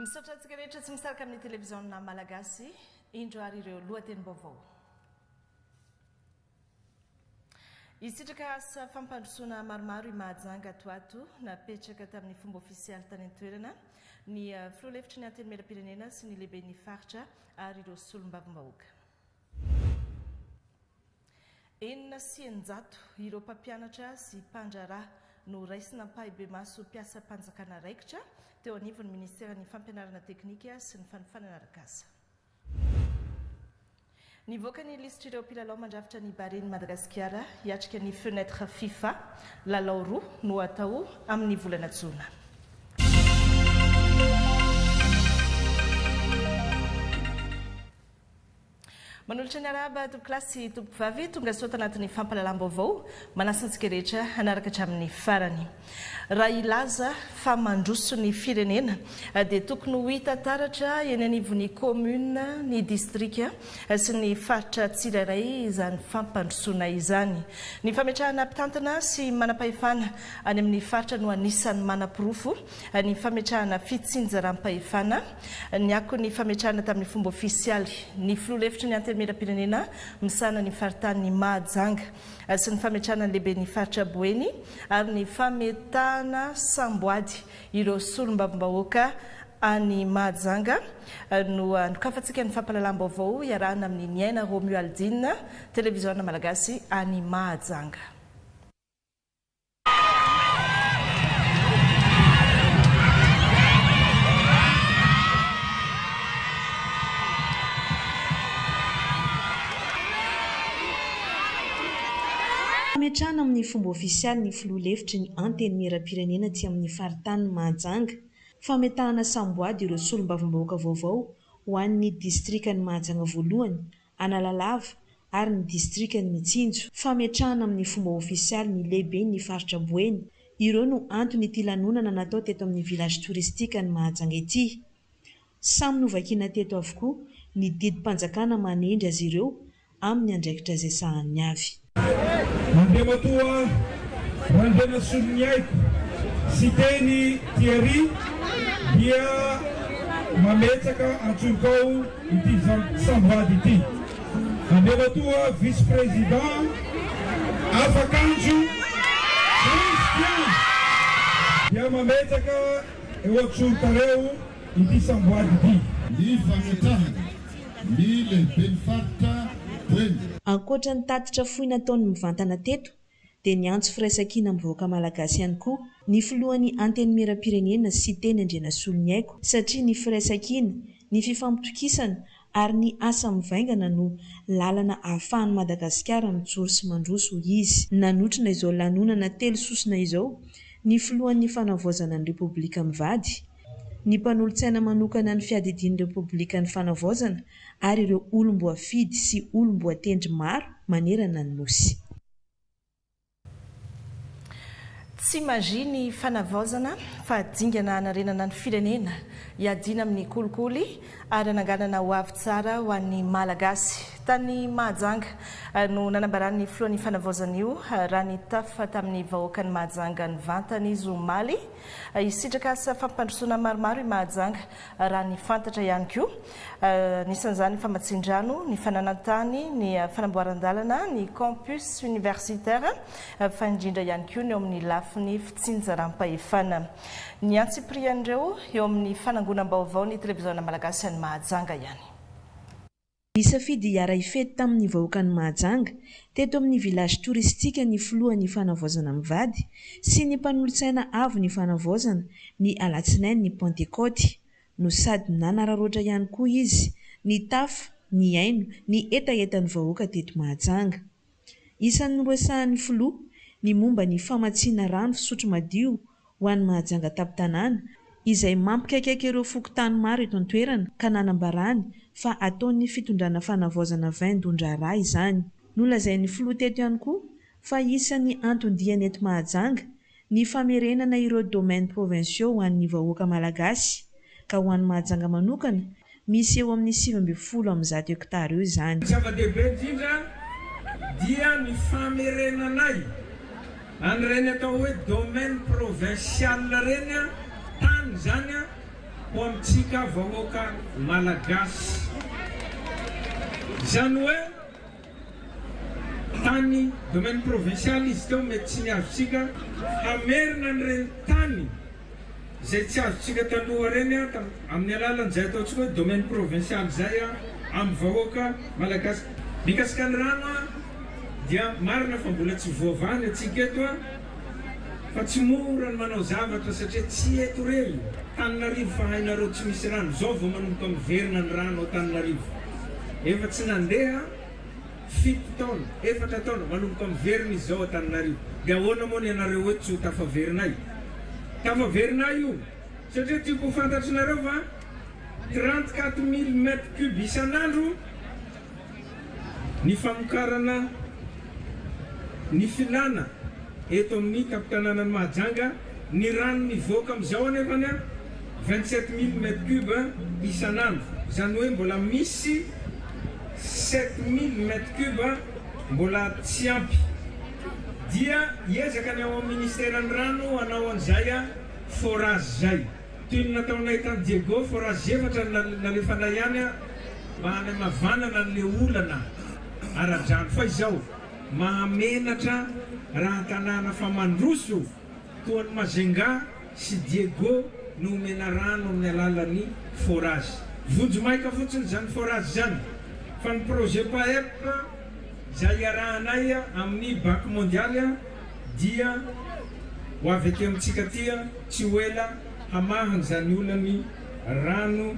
Misaotra antsika rehetra tsy misaraka amin'ny televiziona malagasy indro ary ireo lohatenim-baovao. Isitraka asa fampandrosoana maromaro i Mahajanga Atoato napetraka tamin'ny fomba ofisialy tany an-toerana ny filoha-hevitry ny antenimieram-pirenena sy ny lehiben'ny faritra ary ireo solombavam-bahoaka. 900 ireo mpampianatra sy mpandraharaha no raisina mpahibe maso mpiasa mpanjakana raikitra teo anivon'ny Ministeran'ny Fampianarana Teknika sy ny Fanofanana Arak'asa. Nivoaka ny lisitra ireo mpilalao mandrafitra ny Baren'i Madagasikara hiatrika ny fenêtre FIFA lalao roa no atao amin'ny volana Jona. Manolotra ny araba tompo-klasy tompo-vavy tonga soa tanatin'ny fampalalam-baovao manasantsika rehetra hanaraka hatramin'ny farany. Raha ilaza fa mandroso ny firenena dia tokony ho hita taratra eny anivon'ny commune, ny distrika sy ny faritra tsirairay izany fampandrosoana izany. Ny fametrahana mpitantana sy manam-pahefana any amin'ny faritra no anisan'ny manam-pirofo ny fametrahana fitsinjaram-pahefana ny ako ny fametrahana tamin'ny fomba ofisialy ny filoha-hevitry ny antenimieram-pirenena misana ny faritany Mahajanga sy ny fametrahana lehibe ny faritra Boeny ary ny fametahana samboady ireo solombavam-bahoaka any Mahajanga no anokafantsika ny fampalalam-baovao iarahana amin'ny Niaina Romeo Aldine televiziona malagasy any Mahajanga. Fametrahana amin'ny fomba ofisialy ny filoha-hevitry ny antenimieram-pirenena tsy amin'ny faritany Mahajanga. Fametahana samboady ireo solombavam-bahoaka vaovao ho an'ny distrikany Mahajanga voalohany, Analalava ary ny distrikany Mitsinjo. Fametrahana amin'ny fomba ofisialy ny lehibe ny faritra Boeny. Ireo no antony ity lanonana natao teto amin'ny village touristique ny Mahajanga ity. Samy novakiana teto avokoa ny didim-panjakana manendry azy ireo amin'ny andraikitra izay sahany avy. Mandeha matoa Randena Solonyaiko sy teny Thierry dia mametsaka antsokao ity samboady ity. Mandeha matoa vice-président Afakanjo Christian dia mametsaka eo antsokareo ity samboady ity. Ny fametrahana ny lehiben'ny faritra Boeny. Ankoatra ny tatitra fohy nataony mivantana teto dia ny antso firaisan-kina mivoaka malagasy ihany koa ny filohan'ny antenimieram-pirenena sy teny Andrena Solonyaiko satria ny firaisan-kina, ny fifampitokisana ary ny asa mivaingana no lalana ahafahan'i Madagasikara mijoro sy mandroso izy. Nanotrina izao lanonana telo sosona izao ny filohan'ny fanavaozana ny Repoblika mivady, ny mpanolontsaina manokana ny fiadidian'ny Repoblika ny fanavaozana ary ireo olom-boafidy sy olom-boatendry maro manerana ny nosy. Tsy magia ny fanavaozana fa dingana hanarenana ny firenena hiadiana amin'ny kolikoly ary hananganana ho avy tsara ho an'ny malagasy. Tany Mahajanga no nanambaran'ny filohan'ny fanavaozana io raha ny tafa tamin'ny vahoaka ny Mahajanga ny vantany Zomaly. Isitraka asa fampandrosoana maromaro i Mahajanga raha ny fantatra ihany koa. Nisan'izany ny famatsin-drano, ny fananantany, ny fanamboaran-dalana, ny campus universitaire fa indrindra ihany koa ny eo amin'ny lafiny fitsinjaram-pahefana. Ny antsiprian'ireo eo amin'ny fanangonam-baovao ny televiziona malagasy any Mahajanga ihany. Nisafidy hiara hifety tamin'ny vahoaka ny Mahajanga teto amin'ny village touristique ny filohan'ny fanavaozana mivady sy ny mpanolontsaina avo ny fanavaozana ny alatsinainy ny Pentecote no sady nanararoatra ihany koa izy ny tafa, ny aino, ny etaetan'ny vahoaka teto Mahajanga. Isan'ny noresahan'ny filoha ny momba ny famatsiana rano fisotro madio ho an'ny Mahajanga tapin-tanàna izay mampikaikaiky ireo fokotany maro eto an-toerana ka nanambarany fa ataon'ny fitondrana fanavaozana vain-dondra izany. Nolazain'ny filoha teto ihany koa fa isan'ny anton-diany eto Mahajanga ny famerenana ireo domaine provinciaux ho an'ny vahoaka malagasy ka ho an'ny Mahajanga manokana misy eo amin'ny 710 hektara eo izany. Zava-dehibe indrindra dia ny famerenanay an'ireny atao hoe domaine provincial reny tany zany ho amintsika vahoaka malagasy. Zany hoe tany domaine provincial izy teo mety tsy niazontsika hamerina an'ireny tany zay tsy azontsika taloha reny amin'ny alalan'izay ataontsika hoe domaine provincial zay amin'ny vahoaka malagasy. Mikasika ny rano dia marina fa mbola tsy voavany atsika eto fa tsy mora ny manao zavatra satria tsy eto reny. Tananarivo fa hainareo tsy misy rano zao vao manomboka miverina ny rano ao Tananarivo. Efa tsy nandeha 7 taona 4 taona manomboka miverina izy zao Tananarivo. Dia ahoana moa ny ianareo hoe tsy ho tafaverinay? Tafaverinay io satria tiako ho fantatrinareo fa 34,000 mètres cubes isan'andro ny famokarana ny filana eto amin'ny tapitanànan'ny Mahajanga. Ny rano mivoaka amin'izao anefany 27,000 mètres cubes isan'andro. Zany hoe mbola misy 7,000 mètres cubes mbola tsy ampy. Dia hiezaka ny ao amin'ny ministèran'ny rano hanao an'izay forage zay. Toy ny nataonay tany Diego forage 4 nalefanay ihany mba hanamavanana an'le olana ara-drano. Fa izao mahamenatra raha tanàna fa mandroso toa ny Mazenga sy Diego no omena rano amin'ny alalan'ny forage. Vonjo maika fotsiny zany forage zany. Fa ny projet PAEP zay iarahanay amin'ny banque mondiale dia ho avy aty amintsika tia tsy ho ela hamahany zany olany rano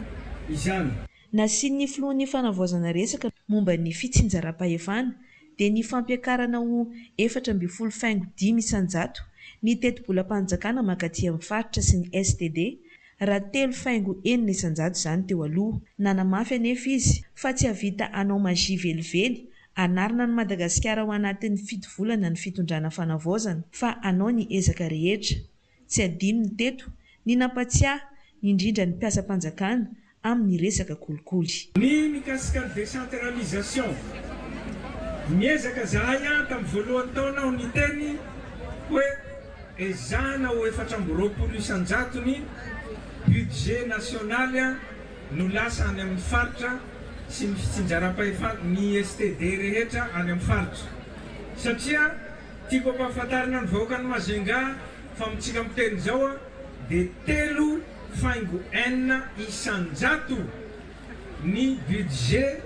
izany. Nasian'ny filohan'ny fanavaozana resaka momba ny fitsinjaram-pahefana dia ny fampiakarana ho 4.5 isanjato ny teti-bolam-panjakana mankaty amin'ny faritra sy ny STD raha 3.4 isanjato zany teo aloha. Nanamafy anefa izy fa tsy havita anao magia velively anarina ny Madagasikara ao anatin'ny 7 volana ny fitondrana fanavaozana fa anao ny ezaka rehetra. Tsy adino ny teto ny nampatsiahy indrindra ny mpiasa-panjakana amin'ny resaka kolikoly. Ny mikasika ny décentralisation miezaka zahay tamin'ny voalohany taona ho ny teny hoe ezahana ho 420 isanjato ny budget national no lasa any amin'ny faritra sy ny fitsinjaram-pahefana ny STD rehetra any amin'ny faritra. Satria tiako ampahafantarina ny vahoaka ny Mazenga fa amintsika miteny zao dia 3.1 isanjato ny budget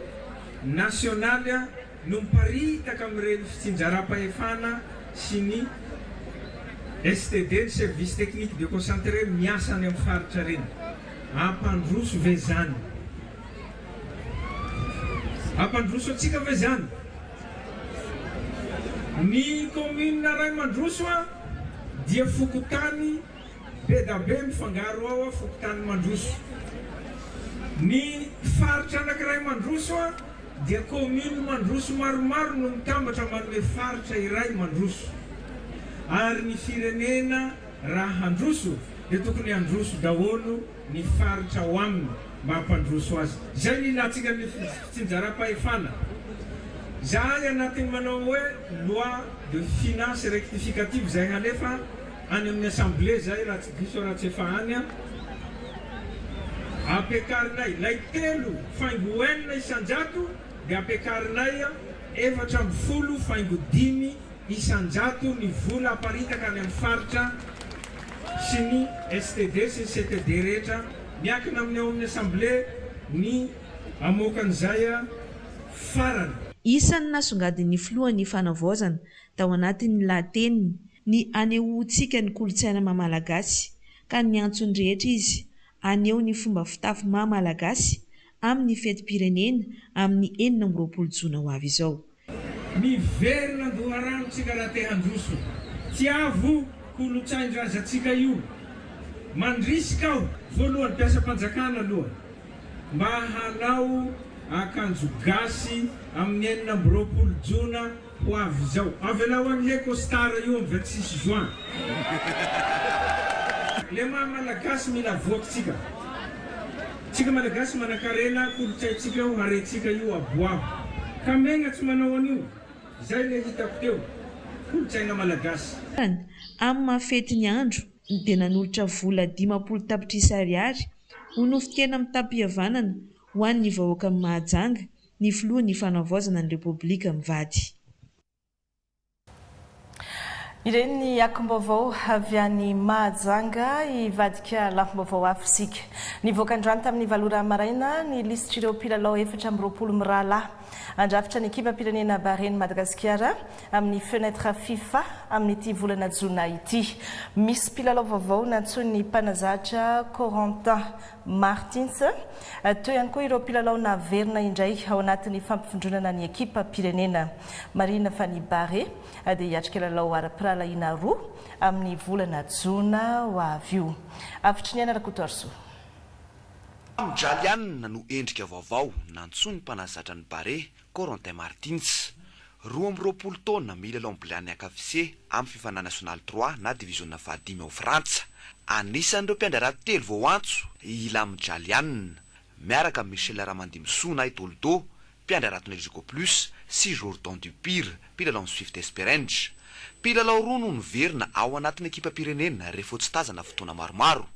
national no miparitaka amin'ireny fitsinjaram-pahefana sy ny STD ny service technique déconcentré miasa any amin'ny faritra reny. Ampandroso ve zany? Ampandroso atsika ve zany? Ny commune Ray Mandroso dia fokotany be da be mifangaro ao fokotany Mandroso. Ny faritra anankiray Mandroso dia commune Mandroso maromaro no mitambatra manome faritra iray Mandroso. Ary ny firenena raha handroso dia tokony handroso daholo ny faritra ho aminy mba hampandroso azy. Zay ny ilatsika ny fitsinjaram-pahefana. Zahay anatin'ny manao hoe loi de finance rectificative zay halefa any amin'ny assemblée zay raha tsy diso raha tsy efa any apekarinay lay 3.1 isanjato dia apekarinay 4.5 isanjato ny vola aparitaka any amin'ny faritra sy ny STD sy ny CTD rehetra miakina amin'ny ao amin'ny assemblée ny amoakan'izay farany. Isan'ny nasongadin'ny filohan'ny fanavaozana tao anatin'ny lahateniny ny anehoantsika ny kolontsaina mahamalagasy ka ny antsony rehetra izy aneho ny fomba fitafy mahamalagasy amin'ny fetim-pirenena amin'ny 20 jona ho avy izao. Miverina andoharanontsika raha te handroso. Tiavo kolontsain-drazantsika io. Mandrisika aho voalohany mpiasa-panjakana aloha mba hanao akanjo gasy amin'ny 20 jona ho avy zao avy alao an'le costara io amin'ny 26 juin le malagasy mila voakitsika tsika malagasy manakarena kolotsaintsika io harentsika io aboabo ka megna tsy manao an'io zay le hitako teo kolotsaina malagasy amin'ny mahafetiny andro dia nanolotra vola 500 tapitrisa ariary ho nofikena amin'ny tampihavanana ho an'ny vahoaka amin'ny Mahajanga ny filohan'ny fanavaozana ny Repoblika mivady. Ireny ny akom-baovao avy any Mahajanga ivadika lafim-baovao hafa isika. Nivoaka androany tamin'ny valora maraina ny lisitr' ireo mpilalao 420 mirahalahy andrafitra ny ekipa pirenena Bahrain Madagasikara amin'ny fenêtre FIFA amin'ity volana Jona ity. Misy mpilalao vaovao nantsony ny mpanazatra Corentin Martins. Teo ihany koa ireo mpilalao naverina indray ao anatin'ny fampifindronana ny ekipa pirenena. Marina fa ny Bahrain dia hiatrika lalao ara-piralahiana roa amin'ny volana Jona ho avy io. Avitry ny anarakotorso. Jalianina no endrika vaovao nantsony mpanazatra ny Bahrain Corentin Martins. 20 taona milalao ambilany akafise amin'ny FIFA national 3 na division na 5 ao Frantsa. Anisan'ireo mpiandara telo vao antso Ilham Jalianina miaraka Michel Ramandimso na Toldo mpiandara Tonelzico Plus sy Jordan Dupire mpilalao ny Swift Esperance. Mpilalao roa no niverina ao anatin'ny ekipa pirenena rehefa tsy tazana fotoana maromaro.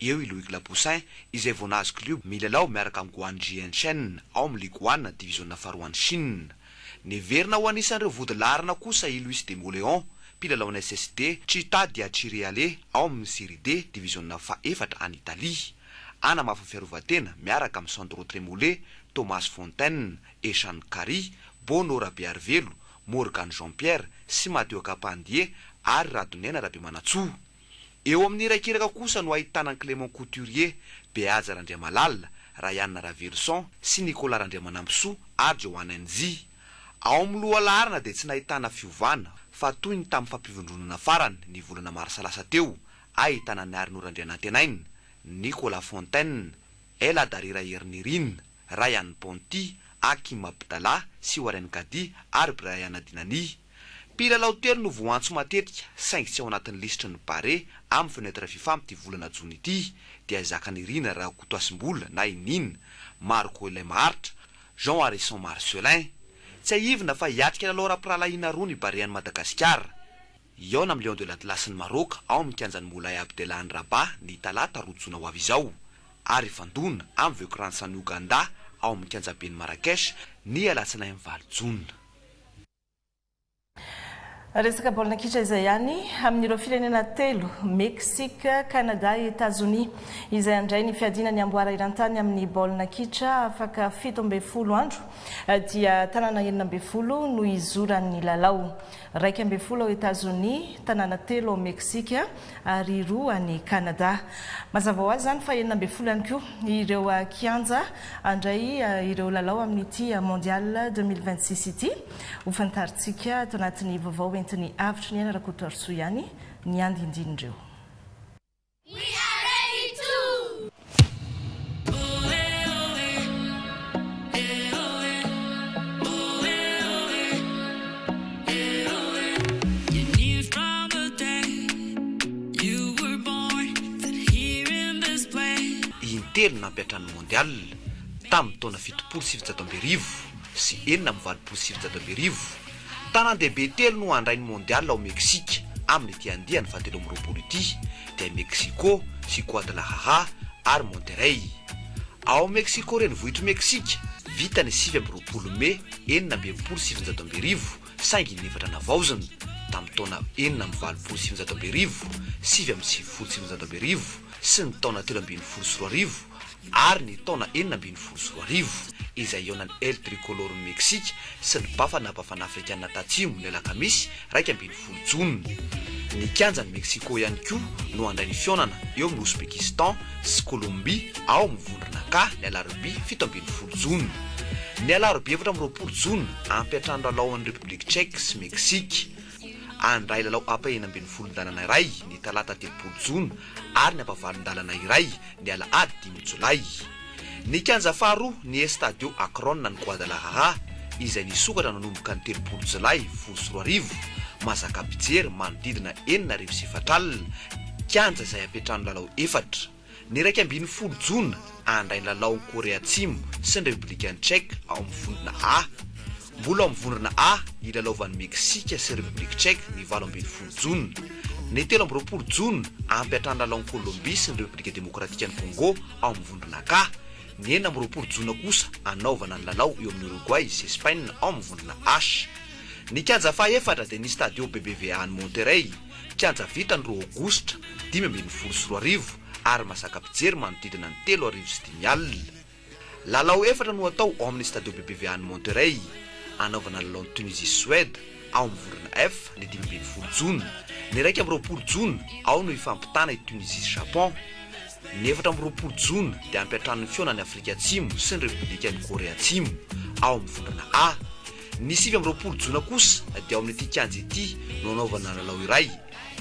Eo i Loïc Lapoussin izay Vonage Club milalao miaraka amin'ny Guangzhou Jinshen ao amin'ny Ligue 1 division na 2 Chine. Niverina ho anisan'ireo vodilarina kosa i Luis de Moléon mpilalao ny SSD Città di Accireale ao amin'ny Série D division na 4 any Italie. Ana mafafiarovatena miaraka amin'ny Sandro Tremollet, Thomas Fontaine, Eshan Kari, Bono Rabiarvelo, Morgan Jean-Pierre sy Matteo Capandier ary Radonena Rabemanatsoa. Eo amin'ny iraikiraka kosa no ahitana Clément Couturier, Beaza Randriamalala, Ryan Ravelson sy Nicolas Randriamanampisoa ary Johan Nzi. Ao amin'ny lohalarina dia tsy nahitana fiovana fa toy ny tamin'ny fampivondronana farany ny volana marsalasa teo ahitana ny Arnaud Randrianantenaina, Nicolas Fontaine, Ela Darira Hernirin, Ryan Ponty, Hakim Abdallah sy Warren Kadi ary Brian Dinani. Mpilalao telo no voantso matetika saingy tsy ao anatin'ny lisitry ny Bahrain amin'ny fenêtre FIFA amin'ity volana Jona ity dia Zakanirina Rakotoasimbola na Inina, Marco Lemartre, Jean Harrison Marcelin. Tsy ahivina fa hiatrika lalao ara-piralahiana roa ny Bahrain Madagasikara. Eo na amin'ny Lion de l'Atlas ny Maroc ao amin'ny kianjan'ny Moulay Abdellah ny Rabat ny talata 2 Jona ho avy izao. Ary fandona amin'ny Viokrantsa ny Uganda ao amin'ny kianjabeny Marrakech ny alatsinainy 9 Jona. Resaka baolina kitra izay ihany amin'ireo firenena telo Meksika, Kanada, Etats-Unis izay andray ny fiadiana ny amboara iran-tany amin'ny baolina kitra afaka 17 andro dia tanàna 12 no izoran'ny lalao. 12 ao Etats-Unis, tanàna 3 ao Meksika ary 2 any Kanada. Mazava ho azy zany fa 12 ihany koa ireo kianja andray ireo lalao amin'ity mondial 2026 ity. Ho fantaritsika ato anatin'ny vaovao entiny avitry ny anarakotorso ihany ny andindindreo. Intelo nampiatran'ny mondial tamin'ny taona 720 sy 920. Tanan-dehibe telo no handrainy mondial ao Meksika amin'ny ity andiany 17 ity dia Mexico sy Guadalajara ary Monterrey. Ao Mexico renivohitry Meksika vita ny 7 Mey 1920 saingy nefatra navaozana tamin'ny taona 1920, 7 sy ny taona 324 ary ny taona 424 izay eonan'ny El Tricolore Meksika sy ny Bafana Afrikana Tatsimo ny alakamisy 12 Jona. Ny kianjan'ny Mexico ihany koa no handray ny fionana eo amin'ny Ouzbekistan sy Colombie ao amin'ny vondrona ka ny alarobia 17 Jona. Ny alarobia 20 Jona ampiatrany lalao an'ny République Tchèque sy Meksika. Andray lalao apa-12 iray ny talata 3 Jona ary ny apa-valon-dalana iray ny alahady 5 Jolay. Ny kianja faharoa ny Estadio Akron ny Guadalajara izay nisokatra nanomboka ny 3 Jolay 2024 mazaka pijery manodidina 4,700 kianja izay apetrahany lalao 4. Ny raika ambiny 10 Jona andray lalao Korea Atsimo sy ny Republikan'ny Tchèque ao amin'ny vondrona A. Mbola ao amin'ny vondrona A ilalaovan'ny Meksika sy Republika Tchèque ny 8 Jona. Ny 13 Jona ampiatrahany lalao Kolombia sy ny Republika Demokratika ny Congo ao amin'ny vondrona K. Ny 19 Jona kosa anaovana ny lalao eo amin'ny Uruguay sy Espagne ao amin'ny vondrona H. Ny kianja faha-efatra dia ny Stadio BBVA ny Monterrey, kianja vita ny 2 Aogositra 2024 ary masaka pijery manodidina ny 3,500. Lalao 4 no atao ao amin'ny Stadio BBVA ny Monterrey, anaovana lalao ny Tunisie Suède ao amin'ny vondrona F ny 20 Jona. Ny 20 Jona ao no ifampitana i Tunisie sy Japon. Ny 20 Jona dia ampiatrahany fionan'ny Afrika Atsimo sy ny Republikan'ny Korea Atsimo ao amin'ny vondrona A. Ny 20 Jona kosa dia ao amin'ity kianja ity no anaovana lalao iray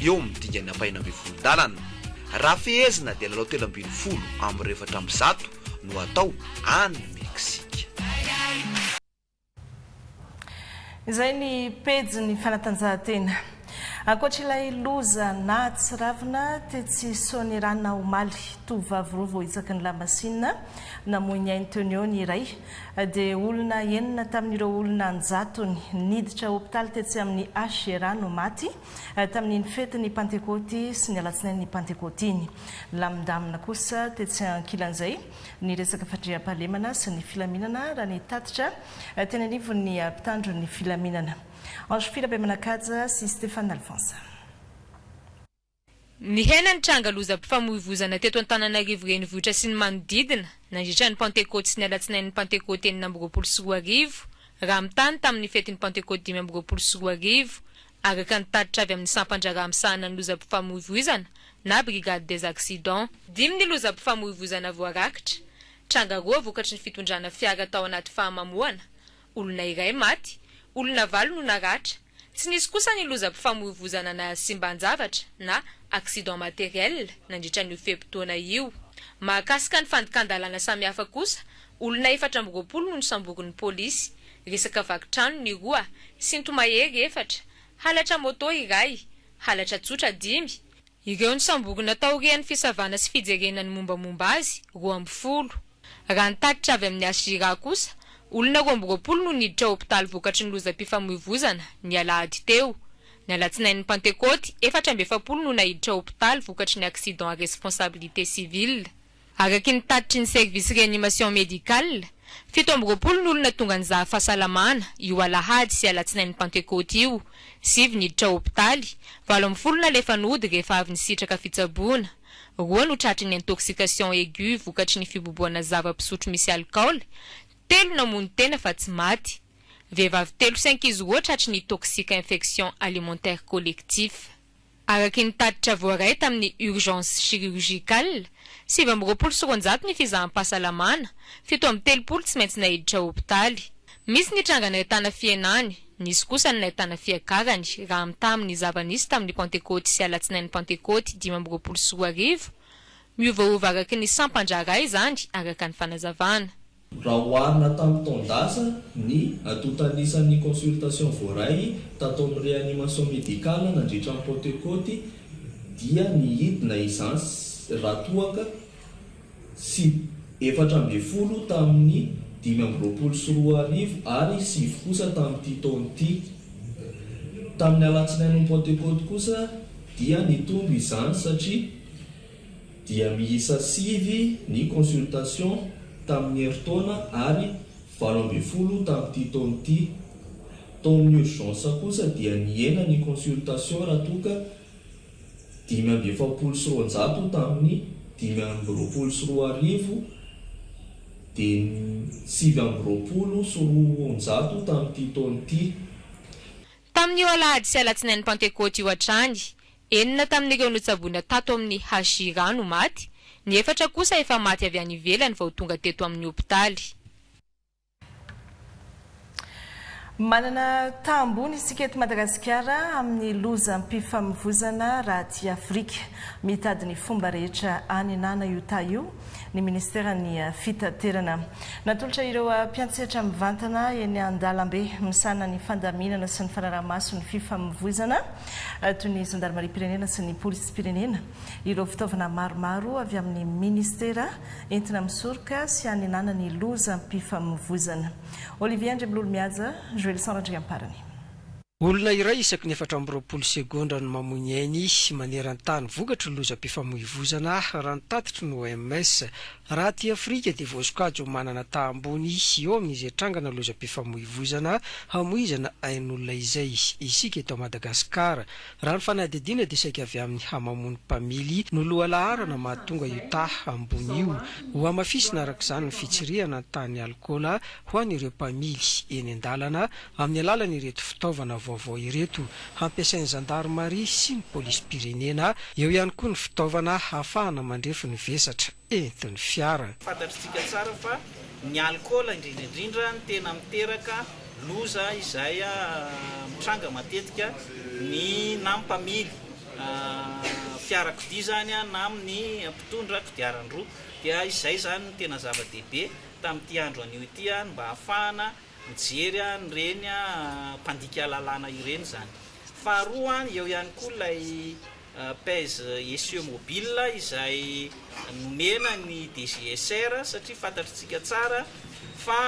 eo amin'ny dingany ampaina 20 dalana. Raha fehezina dia lalao 20 amin'ny 200 no atao any Meksika. Izay ny pejy ny fanatanjahantena. Ankoatr'ilay loza na tsy ravina tetsy Sonirana Omaly tovavy roa vao hitsaka ny lamasinina namoy Antonio iray dia olona enina tamin'ireo olona anjatony niditra hopitaly tetsy amin'ny H no maty tamin'ny fetiny Pentecote sy ny alatsinainy Pentecote iny. Lamindamina kosa tetsy ankilan'izay ny resaka fandriam-pahalemana sy ny filaminana raha ny tatitra teny anivon'ny mpitandro ny filaminana. Ange Filabe Manakaja sy Stéphane Alphonse. Ny hena ny tranga lozam-pifamoivoizana teto Antananarivo renivohitra sy ny manodidina nandritra ny Pentecote sy ny alatsinainy Pentecote 2024 raha mitany tamin'ny fetiny Pentecote 2024 araka ny tatitra avy amin'ny sampandrara misahana ny lozam-pifamoivoizana na brigade des accidents. 5 ny lozam-pifamoivoizana voarakitra, tranga roa vokatry ny fitondrana fiara tao anaty fahamamoana, olona iray maty, olona 8 no naratra. Tsy nisy kosa ny lozam-pifamoivoizana na simban-javatra na accident matériel nandritra ny fepitoana io. Mahakasika ny fandikandalana samihafa kosa, olona 420 no samborin'ny polisy, resaka vakitrano ny 2, sintomahery 4, halatra moto iray, halatra tsotra 5. Ireo ny samborina taorian'ny fisavana sy fijerena ny mombamomba azy 20. Raha ny tatitra avy amin'ny Asira kosa, olona 20 no niditra hopitaly vokatry ny lozam-pifamoivoizana ny alahady teo. Ny alatsinainy Pentecote 470 no nahiditra hopitaly vokatry ny accident à responsabilité civile. Araky ny tatitry ny service réanimation médicale, 17 no olona tonga nizaha fahasalamana io alahady sy alatsinainy Pentecote io. 7 niditra hopitaly, 17 nalefa nody rehefa avy nisitraka fitsaboana. 2 no tratry ny intoxication aiguë vokatry ny fiboboana zava-pisotro misy alcool. 3 namono tena fa tsy maty. Vehivavy 3 sy ankizy roa tratry ny toxique infection alimentaire collectif. Araky ny tatitra voaray tamin'ny urgence chirurgicale, 7 ny fizaham-pahasalamana, 7 tsy maintsy nahiditra hopitaly. Misy ny trangana ahitana fienany, nisy kosa ny ahitana fiakarany raha amitamin'ny zava-nisy tamin'ny Pentecote sy alatsinainy Pentecote 2024. Miovaova araky ny sampandrara izany araka ny fanazavana. Raha oharina tamin'ny taondasa ny atotanisany consultation voaray tato amin'ny réanimation médicale nandritra ny Pentecote dia nihidina izany raha toaka sy 420 tamin'ny 2024 ary 7 kosa tamin'ity taon'ity. Tamin'ny alatsinainy Pentecote kosa dia nitombo izany satria dia miisa 7 ny consultation tamin'ny herintaona ary 20 tamin'ity taon'ity. Taon'ny urgence kosa dia niena ny consultation raha toka 570 tamin'ny 2024 dia 720 sy 200 tamin'ity taon'ity. Tamin'ny alahady sy alatsinainy Pentecote io hatrany, 9 tamin'ireo notsaboina tato amin'ny Hashira no maty, ny 4 kosa efa maty avy any ivelany vao tonga teto amin'ny hopitaly. manana tambony isika eto Madagasikara amin'ny lozam-pifamoivoizana raha ty Afrika mitady ny fomba rehetra anenana io ta io ny ministera-ny fitaterana natolotra ireo mpiantsehatra mivantana eny Andalambe misana ny fandaminana sy ny fanaraha-maso ny fifamoivoizana toy ny gendarmerie-pirenena sy ny police-pirenena ireo fitaovana maromaro avy amin'ny ministera entina misoroka sy anenana ny lozam-pifamoivoizana. Olivier Andremlolo Miaja, Joël Sandrandriamparany. Olona iray isaky ny 4 segondra no mamoiny ainy maneran-tany vokatra lozam-pifamoivoizana raha ny tatitry ny OMS. Raha ty Afrika dia voasokajy ho manana tahambony eo amin'izy trangana lozam-pifamoivoizana hamoizana ain'olona izay isika eto Madagasikara. Raha ny fanadidina dia saika avy amin'ny hamamony mpamily no lohalaharana mahatonga io ambony io ho amafisina arak'izany ny fitsirihana tany alkôla ho an'ireo mpamily eny an-dalana amin'ny alalan'ireto fitaovana vaovao ireto hampiasain'ny gendarmerie sy ny police-pirenena eo ihany koa ny fitaovana ahafahana mandrefy ny vesatra entin'ny fiara. Fantatritsika tsara fa ny alkôla indrindra ny tena miteraka loza izay mitranga matetika ny nampamily fiarakodia zany na amin'ny mpitondra kodiaran-droa dia izay zany ny tena zava-dehibe tamin'ity andro anio ity mba ahafahana mijery nyreny mpandika lalàna ireny zany. Faharoa eo ihany koa ilay pèse essieu mobile izay nomena ny DGSR satria fantatritsika tsara fa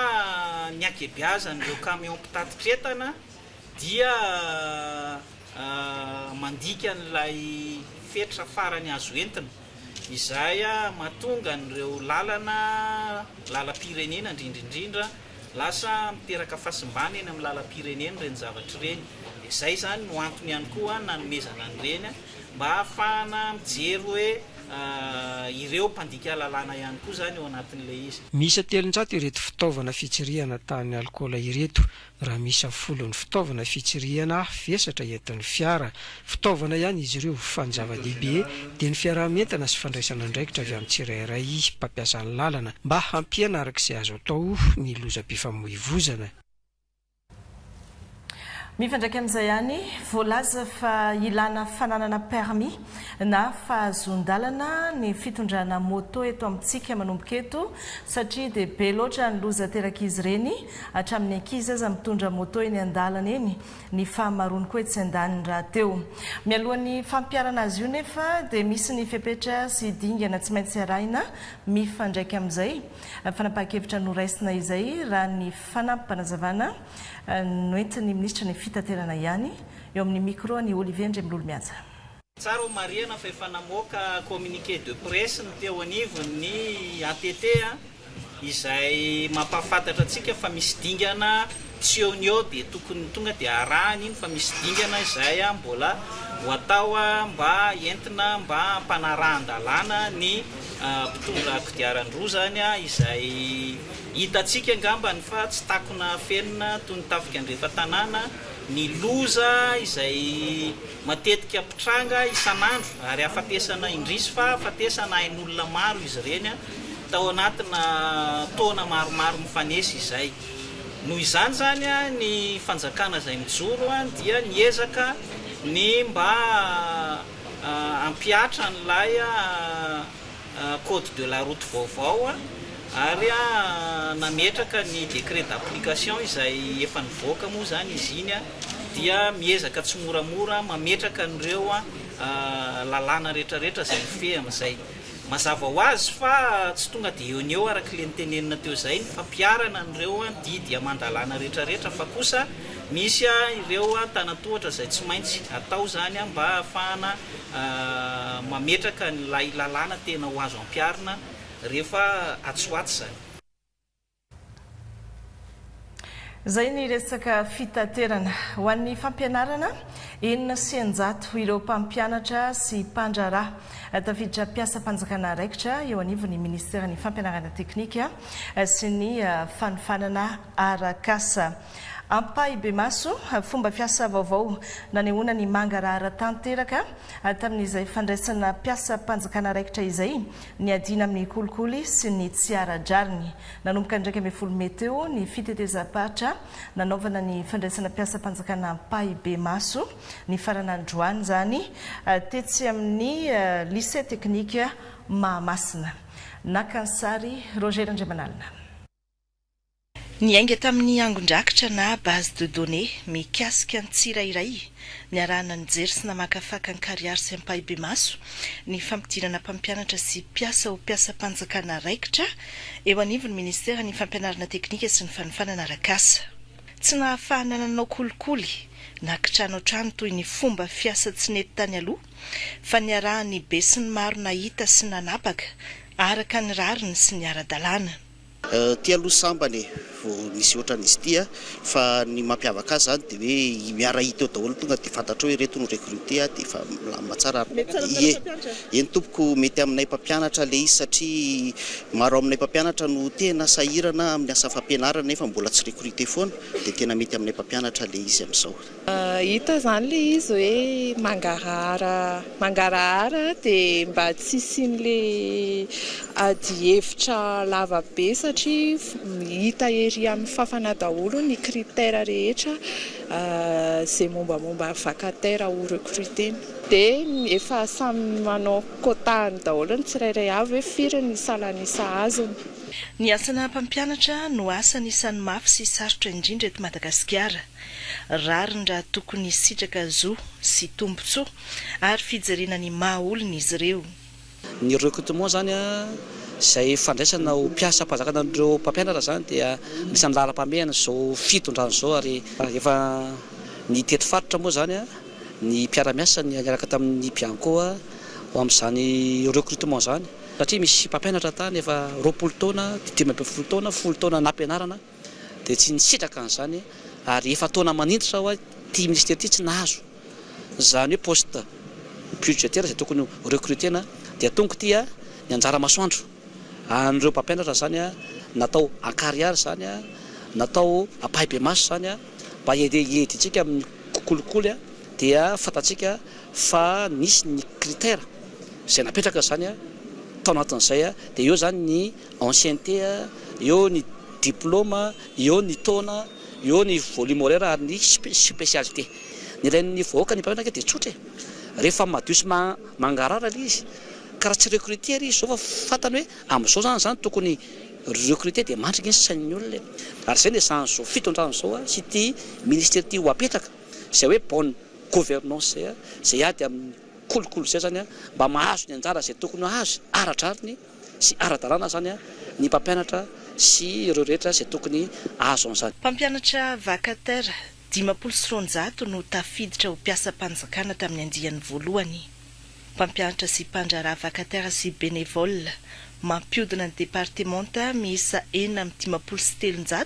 ny akebiazan'ireo camion mpitatitra entana dia mandika n'ilay fetra farany azo entina izay mahatonga n'ireo lalam-pirenena indrindra lasa miteraka fahasimbana eny amin'ny lalam-pirenena reny zavatra ireny. Izay zany no antony ihany koa nanomezana an'ireny mba ahafahana mijery hoe ireo mpandika lalàna ihany koa zany eo anatin'ilay izy. Misy 700 ireto fitaovana fitsirihana tany alkôla ireto raha misy 10 ny fitaovana fitsirihana vesatra entin'ny fiara. Fitaovana ihany izy ireo fanjava-dehibe dia ny fiaraha-mientana sy fandraisana andraikitra avy amin'ny tsirairay mpampiasa ny lalana mba hampiana arak'izay azo atao ny lozam-pifamoivoizana. Mifandraiky amin'izay ihany voalaza fa ilana fananana permis na fahazon-dalana ny fitondrana moto eto amintsika manomboka eto satria dia be loatra ny loza teraka izy ireny hatramin'ny ankizy aza mitondra moto eny an-dalana eny ny fahamarony koa etsy an-daniny raha teo. Mialohan'ny fampiarana azy io nefa dia misy ny fepetra sy dingana tsy maintsy arahina mifandraiky amin'izay fanapahan-kevitra noraisina izay raha ny fanampanazavana noentin'ny ministra ny fitaterana ihany eo amin'ny micro ny Olivier Andremlolo Miaja. Tsara ho mariana fa efa namoaka communiqué de presse ny teo anivon'ny ATT izay mampahafantatra antsika fa misy dingana tsy eo ny eo dia tokony tonga dia arahany iny fa misy dingana izay mbola ho atao mba entina mba hampanarahan-dalàna ny mpitondra kodiaran-droa zany izay hitantsika angambany fa tsy takona fenina toy ny tafika andrefa tanàna ny loza izay matetika mpitranga isan'andro ary afatesana indrisy fa afatesana ain'olona maro izy ireny tao anatina taona maromaro mifanesy izay. Noho izany zany ny fanjakana izay mijoro dia niezaka ny mba ampiatra n'ilay code de la route vaovao ary nametraka ny décret d'application izay efa nivoaka moa zany izy iny dia miezaka tsy moramora mametraka n'ireo lalàna rehetrarehetra izay mifehy amin'izay. Mazava ho azy fa tsy tonga dia eo ny eo arak'ilay nitenenina teo izay ny fampiarana n'ireo didy amandalàna rehetrarehetra fa kosa misy ireo tanatohatra izay tsy maintsy atao zany mba ahafahana mametraka n'ilay lalàna tena ho azo ampiarina rehefa atsoaty zany. Zay ny resaka fitaterana ho an'ny fampianarana 900 ireo mpampianatra sy mpandraraha tafiditra mpiasa-panjakana raikitra eo anivon'ny ministera ny fampianarana teknika sy ny fanofanana arakasa. Ampay Bemaso, fomba fiasa vaovao nanehoana ny mangarahara tanteraka tamin'izay fandraisana piasa mpanjakana raikitra izay ny adina amin'ny kolikoly sy ny tsy ara-jariny. Nanomboka ndraiky ambin'ny folo meteo ny fitetezam-pahatra nanaovana ny fandraisana piasa mpanjakana Ampay Bemaso ny farana androany zany tetsy amin'ny lycée technique Mahamasina. Nakansary Roger Andriamanalina. Ny ainga tamin'ny angon-drakitra na base de données mikasika ny tsirairay ny arahana ny jery sy namakafaka ny kariary sy Ampay Bemaso ny fampidirana mpampianatra sy piasa ho piasa mpanjakana raikitra eo anivon'ny ministera ny fampianarana teknika sy ny fanofanana arak'asa. Tsy nahafahana nanao kolikoly nakitrano trano toy ny fomba fiasa tsy nety tany aloha fa ny arahany be sy ny maro nahita sy nanapaka araka ny rariny sy ny ara-dalàna. Tia aloha sambany vao nisy ohatran'izy ity fa ny mampiavaka azy zany dia hoe miara hita eo daholo tonga dia fantatra hoe reto no recruté dia fa milamina tsara. Eny tompoko mety aminay mpampianatra le izy satria maro aminay mpampianatra no tena sahirana amin'ny asa fampianarana nefa mbola tsy recruté foana dia tena mety aminay mpampianatra le izy amin'izao. Hita zany le izy hoe mangarahara dia mba tsy sin'le adihevitra lava be satria hita ery amin'ny fafana daholo ny critère rehetra izay mombamomba vacataire ho recruté dia efa samy manao kotany daholo ny tsirairay avy hoe firy ny salanisa azony. Ny asana mpampianatra no asa nisan'ny mafy sy sarotra indrindra eto Madagasikara. Rariny raha tokony sitraka zo sy tombotsoa ary fijerena ny maha-olona izy ireo. Ny recrutement zany izay fandraisana ho piasa mpanjakana an'ireo mpampianatra zany dia nisan'ny lalam-pahamehana zao fitondrano zao ary efa ny teto faritra moa zany ny mpiara-miasa ny niaraka tamin'ny Bianco ho amin'izany recrutement zany satria misy mpampianatra tany efa 20 taona, 15 taona, 10 taona nampianarana dia tsy nisitraka an'izany ary efa taona manindrotra ho ty ministera ty tsy nahazo zany hoe poste budgétaire izay tokony recruténa dia tonga ty ny anjara masoandro an'ireo mpampianatra zany natao an-kariary zany natao Ampay Bemaso zany mba editsika amin'ny kolikoly dia fantatsika fa nisy ny critère izay napetraka zany tao anatin'izay dia eo zany ny ancienneté, eo ny diplôme, eo ny taona, eo ny volume horaire ary ny spécialité. Ny ilain'ny vahoaka ny mpampianatra dia tsotra rehefa madio sy mangarara le izy ka raha tsy recruté izy zao fa fantany hoe amin'izao zany tokony recruté dia mandrika ny sain'ny olona ary izay ny zany fitondrano zao sy ty ministère ty ho apetraka izay hoe bonne gouvernance izay ady amin'ny kolikoly izay zany mba mahazo ny anjara izay tokony azo ara-draniny sy ara-dalàna zany ny mpampianatra sy ireo rehetra izay tokony azo an'izany. Mpampianatra vacataire 500 no tafiditra ho piasa mpanjakana tamin'ny andiany voalohany. Mpampianatra sy mpandraraha vacataire sy bénévole mampiodina ny départementa miisa 513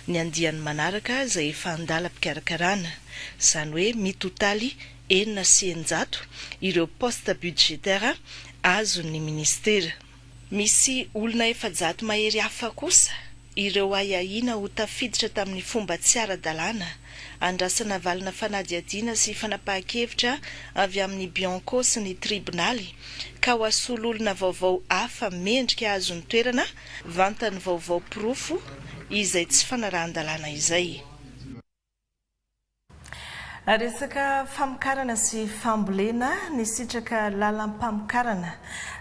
ny andiany manaraka izay efa andalam-pikarakarana izany hoe mitotaly 900 ireo poste budgétaire azon'ny ministera. Misy olona 700 mahery hafa kosa ireo ayaina ho tafiditra tamin'ny fomba tsy ara-dalàna andrasana valina fanadiadiana sy fanapahan-kevitra avy amin'ny Bianco sy ny tribonaly ka ho asolo olona vaovao hafa mendrika azon'ny toerana vantany vaovao pirofo izay tsy fanarahan-dalàna izay. Resaka famokarana sy fambolena ny sitraka lalam-pamokarana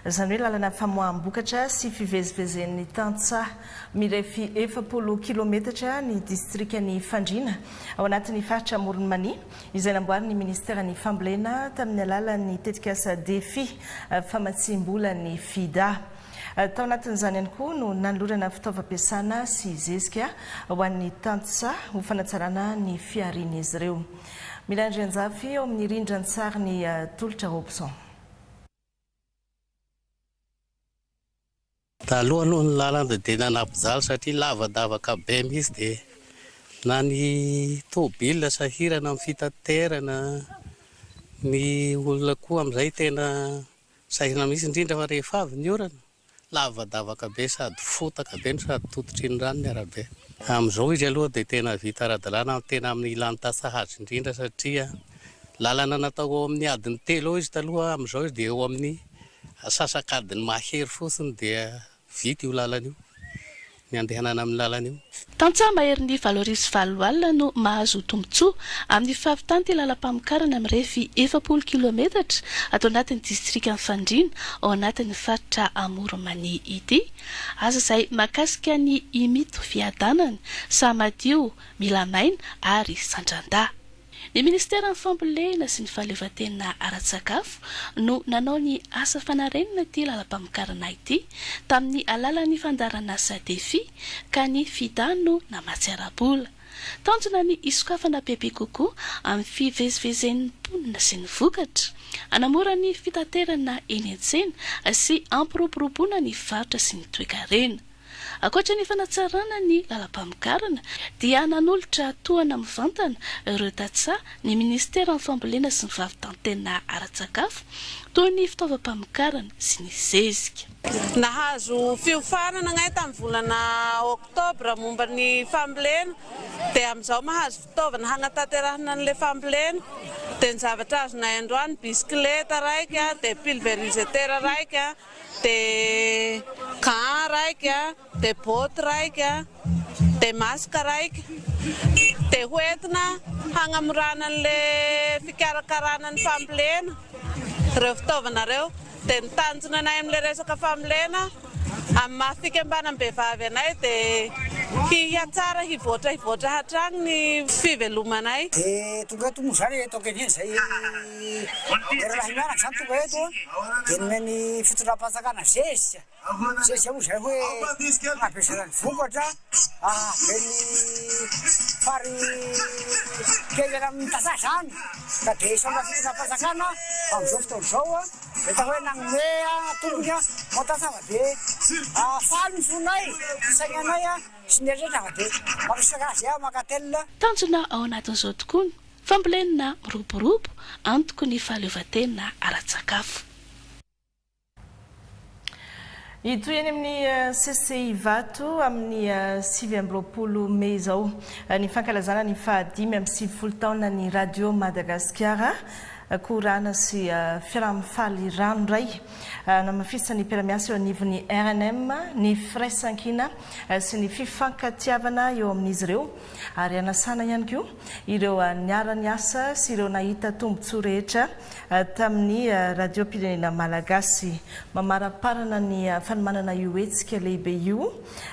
izany hoe lalana famoaham-bokatra sy fivezivezen'ny tantsaha mirefy 40 kilometatra ny distrikany Fandriana ao anatin'ny faritra Moronmania izay namboarin'ny ministera ny fambolena tamin'ny alalan'ny tetikasa defi famatsim-bola ny FIDA. Tao anatin'izany ihany koa no nanolorana fitaovam-piasana sy zezika ho an'ny tantsaha ho fanatsarana ny fiarian'izy ireo. Milandry anjafy ao amin'ny rindran-tsary ny Tolotra Robson. Taloha aloha ny lalana dia nanapijalo satria lavadavaka be mihitsy dia na ny tôbila sahirana amin'ny fitaterana ny olona koa amin'izay tena sahirana mihitsy indrindra fa rehefa avy ny orana lavadavaka be sady fotaka be no sady tototry ny rano ny arabe. Amin'izao izy aloha dia tena vita ara-dalàna tena amin'ny ilany tasahazo indrindra satria lalana natao ao amin'ny adiny 3 ao izy taloha, amin'izao izy dia eo amin'ny asasakadiny mahery fotsiny dia vita io lalana io, ny andehanana amin'ny lalana io. Tantsaha mahery ny Valoris Valualina no mahazo tombotsoa amin'ny fahavitanty lalam-pamokarana amin'ny refy 40 kilometatra atao anatin'ny distrika Fandriana ao anatin'ny faritra Amoron'Mania ity. Asa izay mahakasika ny imito fiadanana, Samadio, Milamaina ary Sandrandà. Ny Ministeran'ny Fambolena sy ny Fahaleovantena ara-tsakafo no nanao ny asa fanarenana ity lalam-pamokarana ity tamin'ny alalan'ny fandarana SADEFI ka ny fidano na Matsiarabola. Tanjona ny isokafana bebe kokoa amin'ny fivezivezen'ny mponina sy ny vokatra, anamora ny fitaterana eny an-tsena sy ampiroboroboana ny varotra sy ny toe-karena. Ankoatra ny fanatsarana ny lalam-pamokarana dia nanolotra tohana mivantana ireo tatsaha ny Ministeran'ny Fambolena sy ny Vavitan-tena ara-tsakafo toy ny fitaovam-pamokarana sy ny zezika. Nahazo fiofanana ngay tamin'ny volana Oktobra momba ny fambolena dia amin'izao mahazo fitaovana hanatanterahana an'ilay fambolena dia ny zavatra azonay androany bisikileta raika, dia pulvérisateur raika, dia gant raika, dia boty raika, dia masque raika, dia hoentina hanamorana an'ilay fikarakarana ny fambolena ireo fitaovana ireo. Dia ny tanjona anay amin'ilay resaka fambolena amin'ny mahafikambanam-behivavy anay dia hihatsara hivoatra hatrany ny fivelomanay. Dia tonga eto moa zany eto ankeny izay raha mianaka zany tonga eto dia nomeny fitondram-pahatsakana zezika moa zay hoe ampiasana ny vokatra aveny fary kelana amin'ny tasa zany ka dia somba fitondram-pahatsakana amin'izao fotoana izao rehefa hoe nagnome tompony matasava be faly ny fonay saigna anay sy ny eritretra fa dia mampisaka azy makatelina. Tanjona ao anatin'izao tokoa ny fambolena miroborobo antoko ny fahaleovantena ara-tsakafo. Itoy eny amin'ny CCI Vato amin'ny 7 Mei izao ny fankalazana ny fahadimy amin'ny 70 taona ny Radio Madagasikara korana sy fiaraha-mifaly ranoray namafisana ny mpiara-miasa eo anivon'ny RNM ny firaisankina sy ny fifankatiavana eo amin'izy ireo ary anasana ihany koa ireo niara-ny asa sy ireo nahita tombotsoa rehetra tamin'ny radio pirenena malagasy. Mamaraparana ny fanomanana io hetsika lehibe io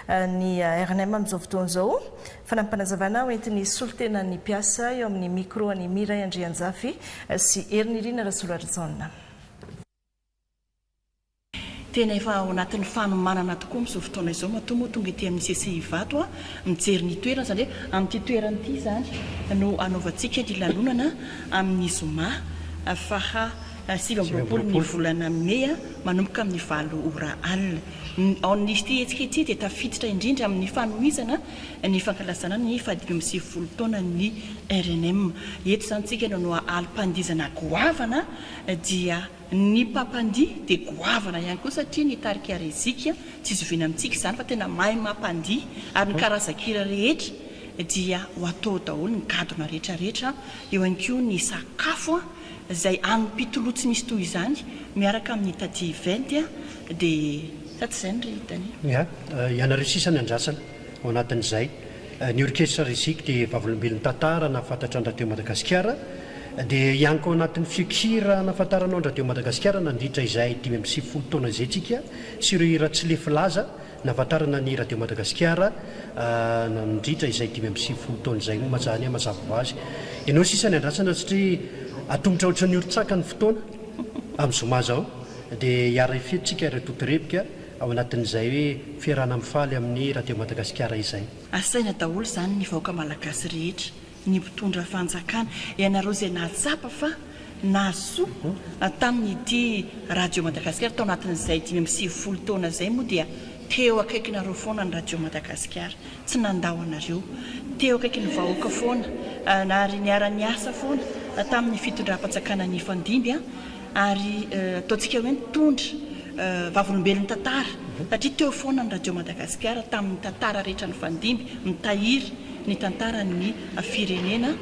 ny RNM amin'izao fotoana izao fanampanazavana hoentin'ny solotena ny mpiasa eo amin'ny micro ny Miray Andrianjafy sy Ernirina Rasularzona. Tena efa ao anatin'ny fanomanana tokoa amin'izao fotoana izao matoa tonga ety amin'ny CCI Vato mijery ny toerana zany hoe amin'ity toerana ity zany no anaovantsika ny lalonana amin'ny zoma faha 7 ny volana Mei manomboka amin'ny 9 ora alina. Ao nisy ty hetsika ity dia tafiditra indrindra amin'ny fanohizana ny fankalazana ny 70 taona ny RNM. Eto zany tsika no alim-pandizana goavana dia ny mpampandia dia goavana ihany koa satria ny tarika rezika tsy zoviana amintsika izany fa tena mahay mampandia ary ny karazan-kira rehetra dia ho atao daholo ny gadona rehetrarehetra eo ihany koa ny sakafo izay anom-pitolotsy nisy toy izany miaraka amin'ny taty 20 dia saty izay ny rehitany. Ianareo sisa ny andrasana ao anatin'izay ny orkestra rezika dia vavolombelon'ny tantara nafantatra ny radio Madagasikara dia ianko ao anatin'ny fikira nafantaranao ny radio Madagasikara nandritra izay 5 taona izay tsika sy ireo hira tsy lefilaza nafantarana ny radio Madagasikara nandritra izay 5 taona izay mazany mazava ho azy. Ianao sisa ny andrasana satria atongotra ohatry ny oritsaka ny fotoana amin'ny zoma zao dia hiara ifetintsika ireo totorepika ao anatin'izay hoe fiarahana mifaly amin'ny radio Madagasikara izay. Asaina daholo zany ny vahoaka malagasy rehetra ny mpitondra fanjakana ianareo izay nahatsapa fa nahasoa tamin'ny ity radio Madagasikara tao anatin'izay 5 taona izay moa dia teo akaikinareo foana ny radio Madagasikara tsy nandao anareo teo akaiky ny vahoaka foana ary niara-ny asa foana tamin'ny fitondram-panjakana ny fandimby ary ataontsika hoe mitondra vavolombelon'ny tantara satria teo foana ny radio Madagasikara tamin'ny tantara rehetra ny fandimby mitahiry ny tantara ny firenena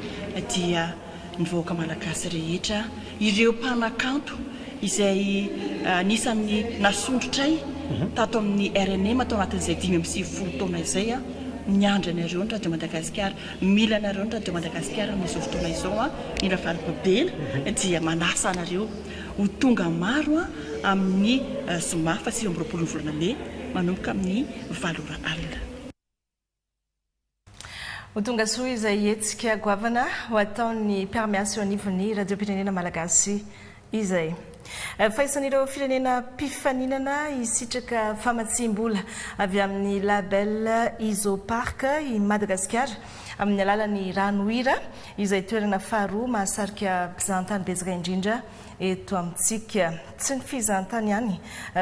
dia nivoaka malagasy rehetra ireo mpanakanto izay anisan'ny nasondrotray tato amin'ny RNM atao anatin'izay 5 taona izay miandry anareo ny radio Madagasikara mila anareo ny radio Madagasikara amin'izao fotoana izao mila valibabena dia manasa anareo ho tonga maro amin'ny zoma fa 7 volana May manomboka amin'ny 7 ora alina. Ho tonga soa izay hetsika goavana ho ataon'ny perméation anivon'ny radio-pirenena malagasy izay. Fa isan'ireo firenena mpifaninana isitraka famatsim-bola avy amin'ny label Isopark i Madagasikara amin'ny alalan'ny ranohira izay toerana faharoa mahasarika mpizahatany betsaka indrindra eto amintsika. Tsy ny fizahantany ihany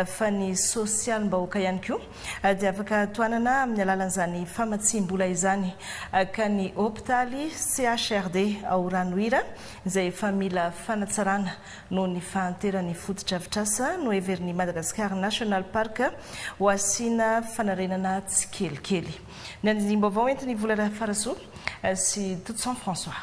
fa ny sosialim-bahoaka ihany koa dia afaka toanana amin'ny alalan'izany famatsim-bola izany ka ny hôpitaly CHRD ao ranohira izay efa mila fanatsarana noho ny fahanteran'ny fototra-avitrasa no heverin'ny Madagascar National Park ho asiana fanarenana tsikelikely. Ny andimbaovao entiny Volana Farasoa sy Toutson François.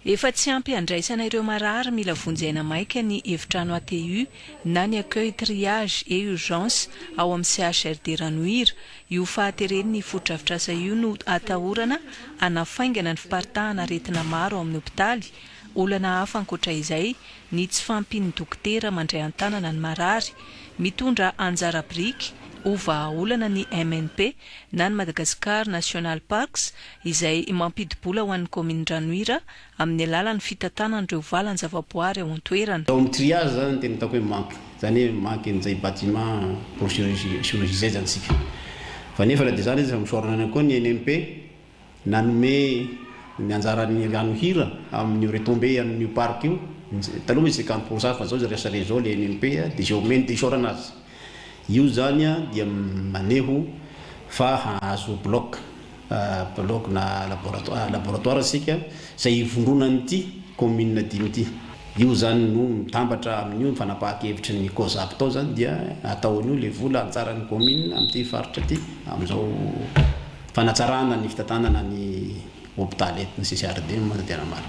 Efa tsy ampy andraisana ireo marary mila vonjena maika ny efitrano ATU na ny accueil triage et urgence ao amin'ny CHRD ranohira io fahateren'ny fototra-avitrasa io no atahorana anafaingana ny fiparitahana aretina maro ao amin'ny hôpitaly. Olana hafa ankoatra izay ny tsy fampin'ny dokotera mandray an-tanana ny marary mitondra anjara biriky ho vahaolana ny MNP na ny Madagascar National Parks izay mampidibola ho an'ny commune ranohira amin'ny alalan'ny fitantanan'ireo valan-javaboary ao an-toerana. Ao amin'ny triage zany tena hitako hoe manque, zany hoe manque an'izay bâtiment pour chirurgie zay zany sika. Fa nefa raha dia zany izy misorana koa ny NMP nanome ny anjaran'ny ranohira amin'ny retombé an'io parc io taloha izy 50% fa zao izy resare zao le NMP dia zao omeny dia isorana azy. Io zany dia maneho fa hahazo bloc na laboratoire sika izay ivondronan'ity commune dimy ity. Io zany no mitambatra amin'io ny fanapahan-kevitry ny COSAP tao zany dia ataon'io le vola antsaran'ny commune amin'ity faritra ity amin'izao fanatsarana ny fitantanana ny hôpitaly ny CCRD manodidina maro.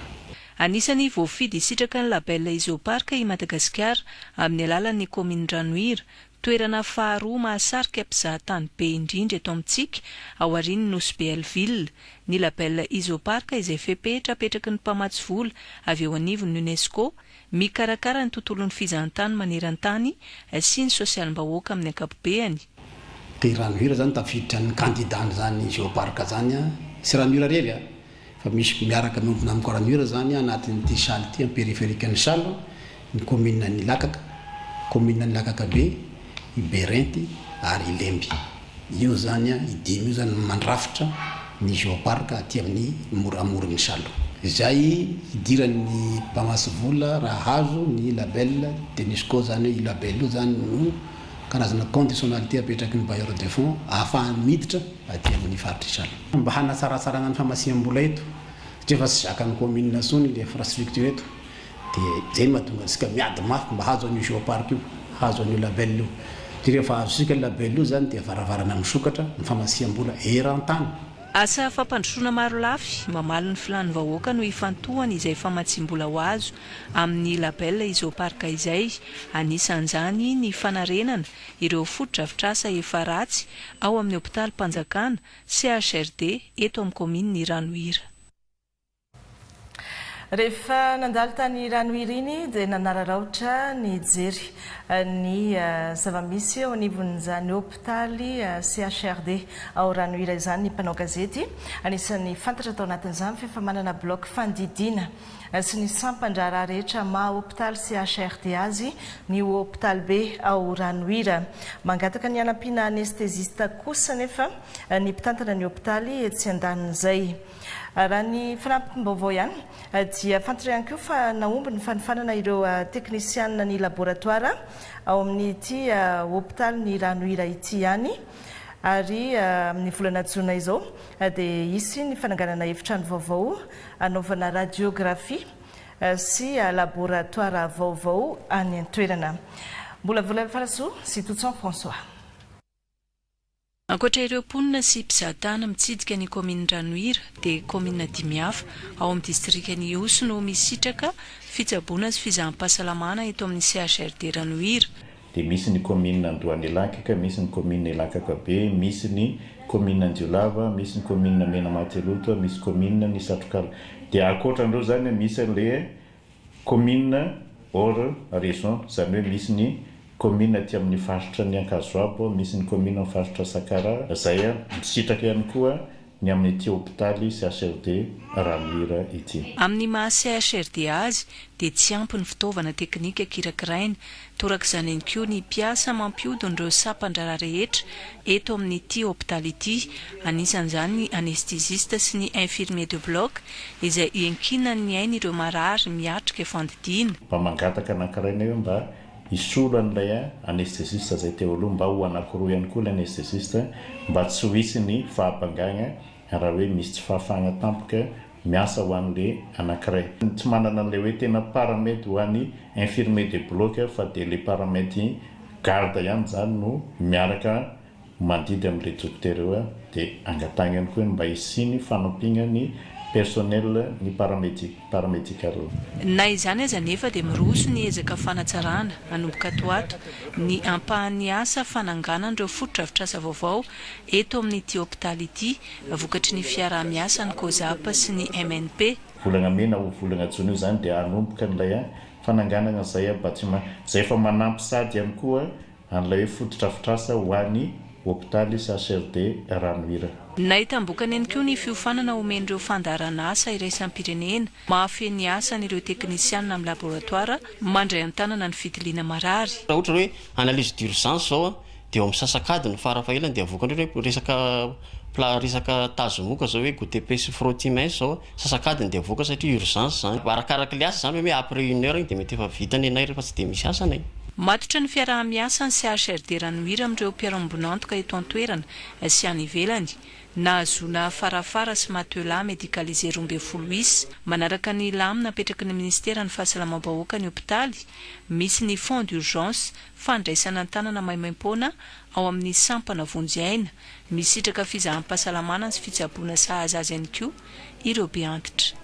Anisany voafidy isitraka ny label Isopark i Madagasikara amin'ny alalan'ny commune ranohira toerana faharoa mahasarika mpizahatany be indrindra eto amintsika ao aorian'ny Nosy Belleville. Ny label Isopark izay fepetrapetraky ny mpamatsy vola avy eo anivon'ny UNESCO mikarakara ny tontolon'ny fizahantany maneran-tany sy ny sosialim-bahoaka amin'ny ankapobeny. Dia ranohira zany tafiditra ny kandidany zany Isopark zany sy ranohira rery fa misy miaraka miombona amin'ny ranohira zany anatin'ity saly ity amin'ny périphérique ny saly ny commune ny Lakaka, commune ny Lakaka be, i Berenty ary i Lemby. Io zany idimy io zany mandrafitra ny Isopark aty amin'ny moramoriny saly. Izay idiran'ny mpamatsy vola raha hazo ny label de UNESCO zany i label io zany no karazana conditionnalité apetraky ny bailleur de fonds ahafahany miditra aty amin'ny faritra saly. Mba hanatsaratsarana ny famasiam-bola eto satria efa tsy zakan'ny commune sony le infrastructure eto dia zay mahatonga antsika miady mafy mba hazo an'io Isopark io, hazo an'io label io. Dia rehefa azosika label io zany dia varavarana misokatra ny famasiam-bola eran-tany. Asa fampandrosoana maro lafy mamaly ny filan'ny vahoaka no ifantohany izay famatsim-bola ho azo amin'ny label Isopark izay. Anisan'izany ny fanarenana ireo fototra-avitrasa efa ratsy ao amin'ny hôpitaly Mpanjakana CHRD eto amin'ny commune ranohira. Rehefa nandalo tany ranohira iny dia nanararaotra ny jery ny zava-misy ao anivon'izany hôpitaly CHRD ao ranohira izany ny mpanao gazety. Anisan'ny fantatra tao anatin'izany fa efa manana bloc fandidiana sy ny sampan-draharaha rehetra maha hôpitaly CHRD azy ny hôpitaly be ao ranohira. Mangataka ny anampiana anestésiste kosa nefa ny mpitantana ny hôpitaly etsy andanin'izay. Raha ny fanampim-baovao ihany dia fantatra ihany koa fa naomby ny fanifanana ireo teknisianina ny laboratoire ao amin'ity hôpitaly ny ranohira ity ihany ary amin'ny volana Jona izao dia isy ny fananganana efitrano vaovao anaovana radiographie sy laboratoire vaovao any an-toerana. mbola vola falasoa sy Toutsan François. Ankoatra ireo mponina sy mpizahatany mitsidika ny komina Ranohira dia komina dimy hafa ao amin'ny distrikan'ny Osy no misitraka fitsaboana sy fizaham-pahasalamana eto amin'ny CHRD Ranohira. Dia misy ny komina Andohany Lankaka, misy ny komina Lankaka be, misy ny komina Anjiolava, misy ny komina Menamateloto, misy komina ny Satrokala. Dia ankoatran'ireo zany misy ilay komina hors région, zany hoe misy ny komina aty amin'ny faritra ny Ankazoabo, misy ny komina amin'ny faritra Sakara, izay misitraka ihany koa ny amin'ny ity hôpitaly CHRD Ranohira ity. Amin'ny maha CHRD azy dia tsy ampy ny fitaovana teknika kirakiraina, torak'izany ihany koa ny mpiasa mampiodin'ireo sapan-drara rehetra eto amin'ity hôpitaly ity, anisan'izany ny anesthésiste sy ny infirmier de bloc izay iankinany ny ain'ireo marary miatrika fandidiana. Mba mangataka anankiray eo mba isolo an'ilay anesthésiste zay teo aloha, mba ho anankiroa ihany koa ilay anesthésiste mba tsy ho hisy ny fahabangana raha hoe misy tsy fahafahana tampoka miasa ho an'ilay anankiray. Tsy manana an'ilay hoe tena paramètre ho an'ny infirmier de bloc fa dia ilay paramètre garde ihany zany no miaraka mandidy amin'ilay dokotera eo dia angatany ihany koa mba hisiny fanampiana ny personnel ny paramédical. Na izany aza nefa dia miroso ny ezaka fanatsarana manomboka toato ny ampahan'ny asa fananganan'ireo fototra-avitrasa vaovao eto amin'ity hôpitaly ity vokatry ny fiarah-miasa ny COSAP sy ny MNP. Volana mena ho volana jona io zany dia hanomboka n'ilay fananganana izay bâtiment zay efa manampy sady ihany koa an'ilay fototra-avitrasa ho an'ny hôpitaly CHRD Ranohira. Nahitambokany ihany koa ny fiofanana omen'ireo fandarana asa iraisam-pirenena, mahafeny asa n'ireo teknisianina amin'ny laboratoire mandray an-tanana ny fitiliana marary. Raha ohatra hoe analyse d'urgence zao dia eo amin'ny sasakady ny farafahelany dia avoakany hoe resaka tazomoka zao hoe GTP sy frottimain zao sasakadiny dia avoaka satria urgence zany. Arakaraka ilay asa zany hoe après 1 heure dia mety efa vitany anay rehefa tsy dia misy asa anay. Matotra ny fiarah-miasa ny CHRD Ranohira amin'ireo mpiarambonantoka eto an-toerana sy any ivelany. Nahazoana farafara sy matelas médicalisé 12 manaraka ny lamina napetraky ny ministera ny fahasalamam-bahoaka ny hôpitaly, misy ny fond d'urgence fandraisana an-tanana maimaim-poana ao amin'ny sampana vonjyaina, misitraka fizaham-pahasalamana sy fitsaboana sahaza azy ihany koa ireo be antitra.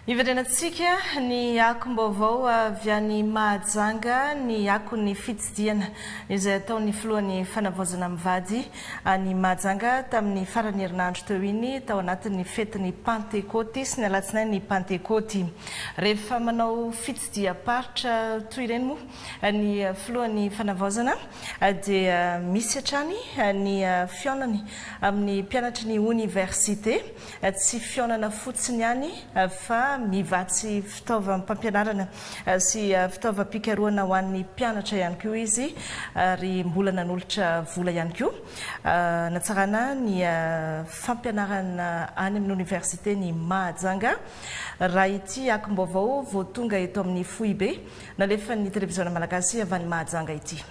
Iverenantsika ny akom-baovao avy any Mahajanga ny akon'ny fitsidiana izay ataon'ny filohan'ny fanavaozana mivady any Mahajanga tamin'ny farany herinandro teo iny tao anatin'ny fetin'ny Pentecote sy ny alatsinainy ny Pentecote. Rehefa manao fitsidia-paritra toy ireny moa ny filohan'ny fanavaozana dia misy hatrany ny fionany amin'ny mpianatry ny université, tsy fionana fotsiny ihany fa mivatsy fitaovam-pampianarana sy fitaovam-pikarohana ho an'ny mpianatra ihany koa izy ary mbola nanolotra vola ihany koa. Natsarana ny fampianarana any amin'ny université ny Mahajanga. Raha ity akom-baovao vao tonga eto amin'ny Foibe nalefan'ny televiziona malagasy avy any Mahajanga ity.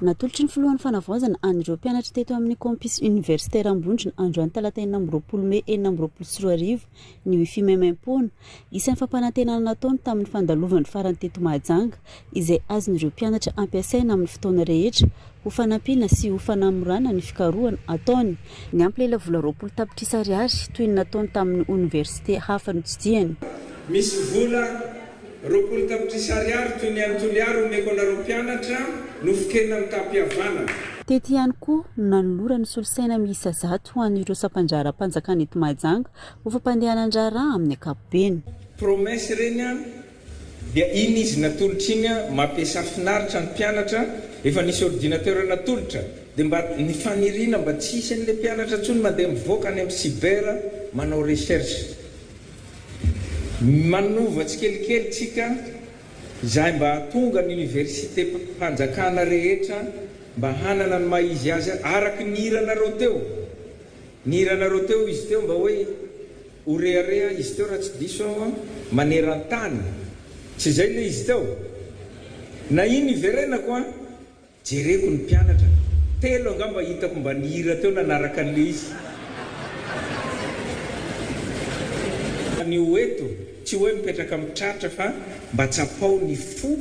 Natolotry ny filohan'ny fanavaozana an'ireo mpianatra teto amin'ny campus universitaire Ambondrona androany talata 24 Mey 2024 ny wifi maimaim-poana isan'ny fampanantenana nataony tamin'ny fandalovany farany teto Mahajanga izay azon'ireo mpianatra ampiasaina amin'ny fotoana rehetra ho fanampiana sy ho fanamorana ny fikarohana ataony. Ny ampy lela vola 20 tapitrisa ariary toy ny nataony tamin'ny université hafa notsidihany. Misy vola 20 tapitrisa ariary toy ny antoliary omeko anareo mpianatra no fikena amin'ny tampihavana. Tety ihany koa nanolora ny solosaina miisa 100 ho an'ireo sapanjara-panjakana eto Mahajanga ho fampandehanan-draharaha amin'ny ankapobeny. Promesse reny dia iny izy natolotra iny mampiasa finaritra ny mpianatra efa nisy ordinateur natolotra dia mba ny faniriana mba tsy hisy an'ilay mpianatra ntsony mandeha mivoaka any amin'ny cyber manao recherche. Manova tsikelikely tsika izay mba tonga ny université mpanjakana rehetra mba hanana ny maizy azy araky ny hiranareo teo. Ny hiranareo teo izy teo mba hoe orearea izy teo raha tsy diso maneran-tany. Tsy zay le izy teo. Na iny iverenako jereko ny mpianatra. Telo angamba hitako mba ny hira teo nanaraka an'le izy. Ny oeto tsy hoe mipetraka mitratra fa mba tsapao ny fo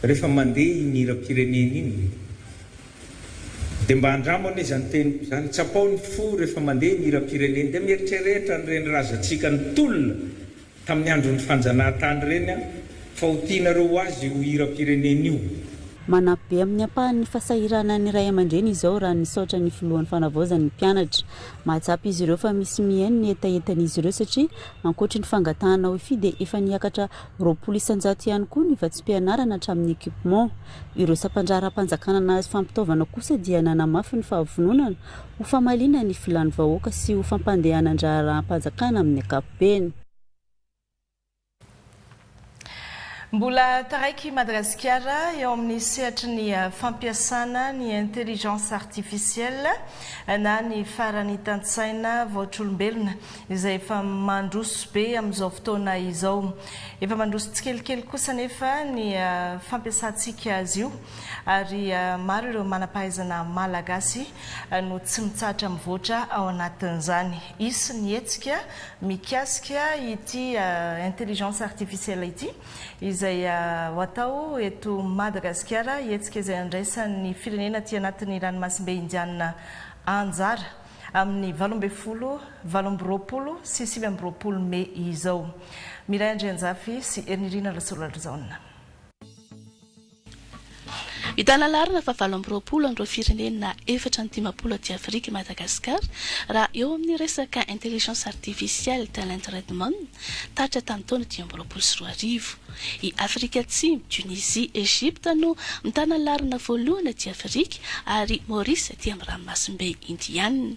rehefa mandeha iniram-pirenena iny dia mba andramo ane zany teniko zany tsapao ny fo rehefa mandeha iniram-pirenena dia mieritrerehitra nyreny razantsika ny tolona tamin'ny andron'ny fanjanahantany reny a fa ho tianareo azy ho hiram-pirenena io manampy be amin'ny ampahan'ny fasahirana ny ray aman-dreny izao raha nisaotra ny filohan'ny fanavaozan'ny mpianatra mahatsapy izy ireo fa misy mihainy ny etaentan'izy ireo satria ankoatry ny fangatahana ho ifi dia efa niakatra 20 isanjato ihany koa ny vatsim-pianarana hatramin'ny équipement ireo sampandraram-panjakana azy fampitaovana kosa dia nanamafy ny fahavononana ho famalina ny filany vahoaka sy ho fampandehanan-draharam-panjakana amin'ny ankapobeny. Mbola taraiky Madagasikara eo amin'ny sehatry ny fampiasana ny intelligence artificielle na ny farany tantsaina voatr'olombelona izay efa mandroso be amin'izao fotoana izao. Efa mandroso tsikelikely kosa nefa ny fampiasantsika azy io ary maro ireo manampahaizana malagasy no tsy mitsahatra mivoatra ao anatin'izany. Isy ny hetsika mikasika ity intelligence artificielle ity izay watao eto Madagasikara hetsika izay andraisan'ny firenena ty anatin'ny ranomasimbe indiana anjara amin'ny 20 20 sy 20 Mey izao. Miray Andrianjafy sy Ernirina Rasolalazaona. Idana larina fa 20 andro firenena 450 aty Afrika Madagasikara raha eo amin'ny resaka intelligence artificielle talent Redmond tatra tamin'ny taona 2024 i Afrika Atsimo, Tunisie, Egypte no mitana larina voalohany aty Afrika ary Maurice aty amin'ny ranomasimbe indiana.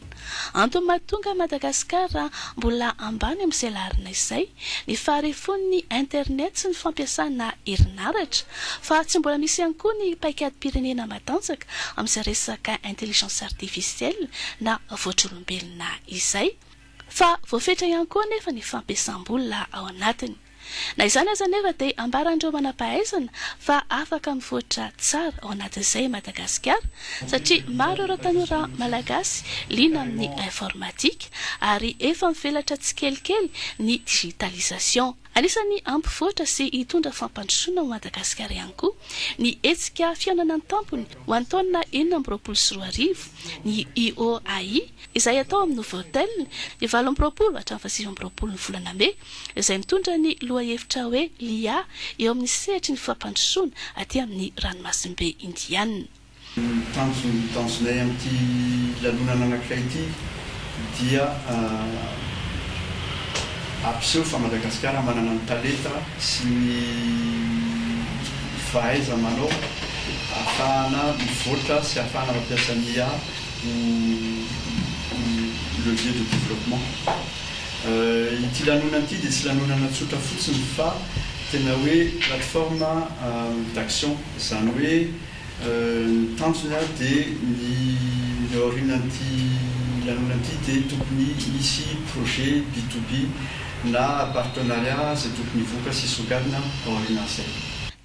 Antony mahatonga Madagasikara mbola ambany amin'izay larina izay ny faharefon'ny internet sy ny fampiasana herinaratra fa tsy mbola misy ihany koa ny paikady pirenena matanjaka amin'izay resaka intelligence artificielle na voatr'olombelona izay fa voafetra ihany koa nefa ny fampiasam-bola ao anatiny. Na izany aza nefa dia ambarandreo manampahaizana fa afaka mivoatra tsara ao anatin'izay Madagasikara satria maro ireo tanora malagasy liana amin'ny informatika ary efa mivelatra tsikelikely ny digitalisation. Anisany ampivoatra sy hitondra fampandrosoana ao Madagasikara ihany koa ny hetsika fihaonana ny tampony ho an'ny taona 2024 ny IOAI izay atao amin'ny Novotel ny 20 hatramin'ny 20 ny volana Mey izay mitondra ny lohahevitra hoe LIA eo amin'ny sehatry ny fampandrosoana aty amin'ny ranomasimbe indiana. Tanjonay amin'ity lanonana anankiray ity dia ampiseho fa Madagasikara manana ny talenta sy ny fahaiza manao ahafahana mivoatra sy ahafahana mampiasa ny IA levier de développement. Ity lanonana ity dia tsy lanonana tsotra fotsiny fa tena hoe plateforme d'action izany hoe ny tanjona dia ny aorinan'ity lanonana ity dia tokony misy projet B2B na partenariat izay tokony voaka sy sogadina ao aorian'izay.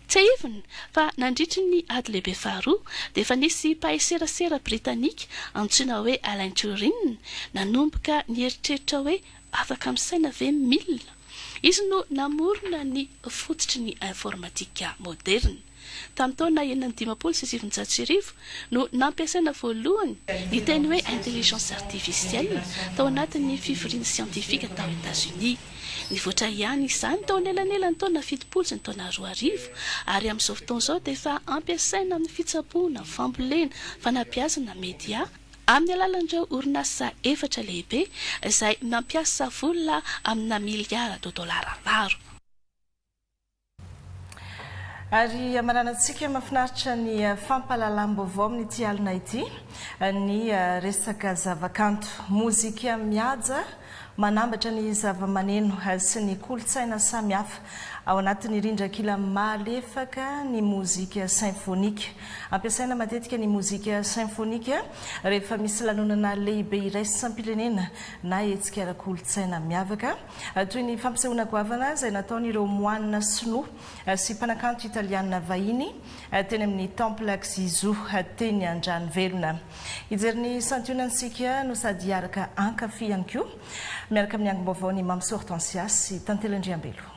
Tsy ivona fa nandritry ny ady lehibe faharoa dia efa nisy mpaheserasera britanika antsoina hoe Alan Turing nanomboka nieritreritra hoe afaka misaina ve milina. Izy no namorona ny fototry ny informatika moderne. Tamin'ny taona 1950 no nampiasaina voalohany ny teny hoe intelligence artificielle tao anatin'ny fivoriana siantifika tao États-Unis. Nivoatra ihany izany tao anelanelany taona 70 sy ny taona 2000 ary amin'izao fotoana izao dia efa ampiasaina amin'ny fitsaboana, fambolena, fanabeazana media amin'ny alalan'ireo orinasa 4 lehibe izay mampiasa vola amina miliara $. Ary amaranantsika mahafinaritra ny fampahalalam-baovao amin'ity alina ity ny resaka zavakanto, mozika mihaja manambatra ny zava-maneno sy ny kolotsaina samihafa ao anatin'ny rindrakila malefaka ny mozika symphonique. Ampiasaina matetika ny mozika symphonique rehefa misy lanonana lehibe iray sy sampirenena na hetsika ara-kolotsaina miavaka toy ny fampisehoana goavana izay nataon'ireo moine sinoa sy mpanakanto italiana vahiny teny amin'ny temple Xizu teny Andranovelona. Ijery ny santionantsika no sady araka ankafy ihany koa miaraka amin'ny angom-baovao ny Mamso Hortensia sy Tantely Andriambelo.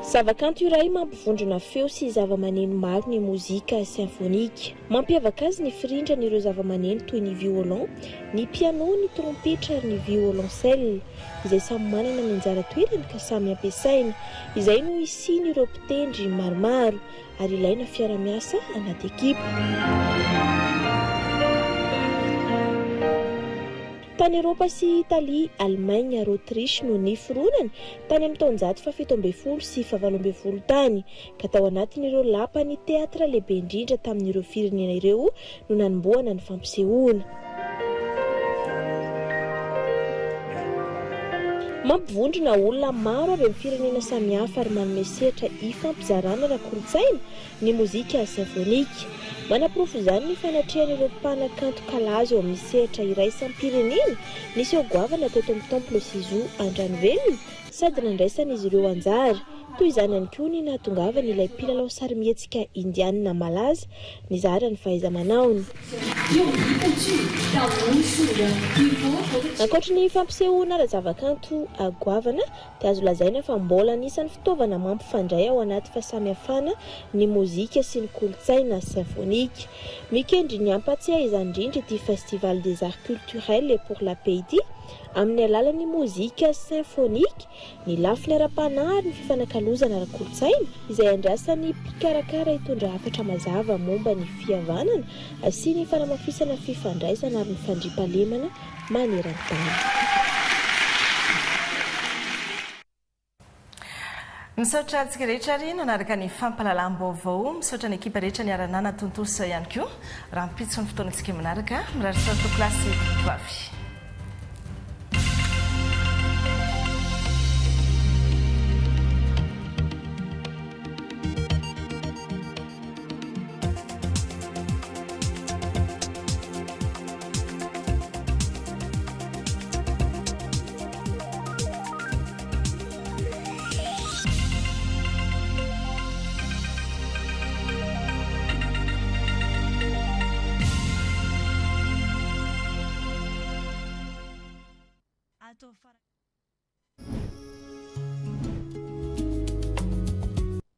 Zavakanto iray mampivondrona feo sy zava-maneno maro ny mozika symphonique. Mampiavaka azy ny firindrany ireo zava-maneno toy ny violon, ny piano, ny trompetra ary ny violoncelle, izay samy manana ny anjara toerany ka samy ampiasaina. Izay no isiany ireo mpitendry maromaro ary ilaina fiara-miasa anaty ekipa. Tany Eropa sy Italia, Allemagne ary Autriche no niforonany tany amin'ny taonjato 17 sy 18 tany, ka tao anatin'ireo lapany teatra lehibe indrindra tamin'ireo firenena ireo no nanomboana ny fampisehoana. Mampivondrona olona maro avy amin'ny firenena samihafa ary manome sehatra hifampizarana ara-kolontsaina ny mozika symphonique. Manaprofo izany ny fanatrehan'ireo mpanakanto kalazo eo amin'ny sehatra iray sam-pirenena nisy eo goavana teto amin'ny Temple Sizo Andranovelona sady nandraisana izy ireo anjara. Toy izany ihany koa ny nahatongavany ilay mpilalao sarimihetsika indiana malaza nizara ny fahaiza-manaony. Ankoatra ny fampisehoana ara-zavakanto goavana dia azo lazaina fa mbola anisan'ny fitaovana mampifandray ao anaty fahasamihafana ny mozika sy ny kolontsaina symphonique. Mikendry ny ampatsiahy izany indrindra ity Festival des Arts Culturels et pour la Paix ity amin'ny alalan'ny mozika symphonique, ny lafiny ara-panahy ary ny fifanakalozana ara-kolontsaina izay andrasan'ny mpikarakara hitondra hafatra mazava momba ny fihavanana sy ny fanamafisana fifandraisana ary ny fandriampahalemana maneran-tany. Misaotra antsika rehetra ary nanaraka ny fampahalalam-baovao, misaotra ny ekipa rehetra ny aranana tontosa ihany koa. Raha mipitso ny fotoanantsika manaraka, mirarisato klasy vavy. Fara